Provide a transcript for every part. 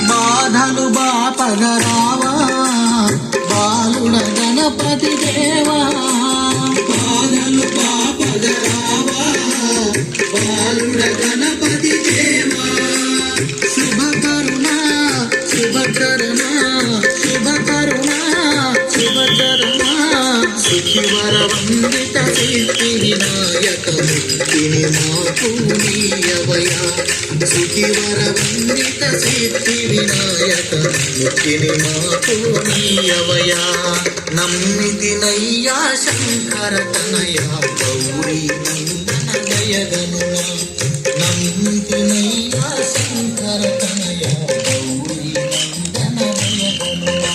బాధలు బాపగరావా బాలుడ గణపతి దేవా, బాధలు బాపగరావా బాలుడ గణపతి దేవా, శుభకరుణ శుభకరుణ శుభకరుణ శుభకరుణ సుఖివర వందిత సిద్ధి వినాయక ముక్తిని మాకు నీయవయా, సుఖివర వందిత సిద్ధి వినాయక ముక్తిని మాకు నీయవయా, నమ్మితినయ్యా శంకర తనయా గౌరీ నందన దయగనునా, నమ్మితినయ్యా శంకర తనయా గౌరీ నందన దయగనునా.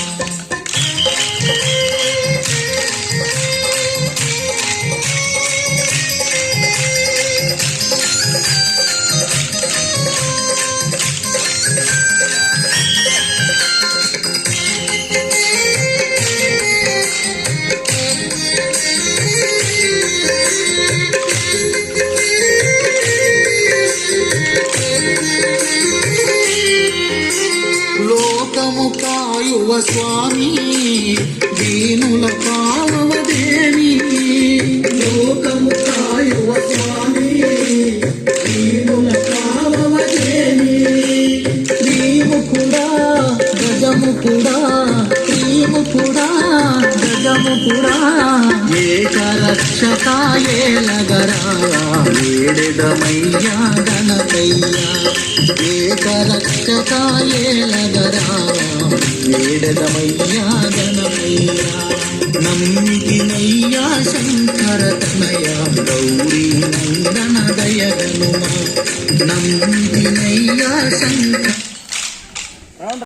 లోకము కాయువ స్వామి దీనుల కావదేవి, లోకము కాయువ స్వామి దీనుల కావదేవి, శ్రీముఖుడా గజముఖుడా శ్రీముఖుడా గజముఖుడా, ఏకరక్షకాయేలగరా వేడెదమయ్యా గణపయ్యా, ఏకరక్షకాయేలగరా వేడెదమయ్యా గణపయ్యా, నమ్మితినయ్యా శంకర తనయా గౌరీ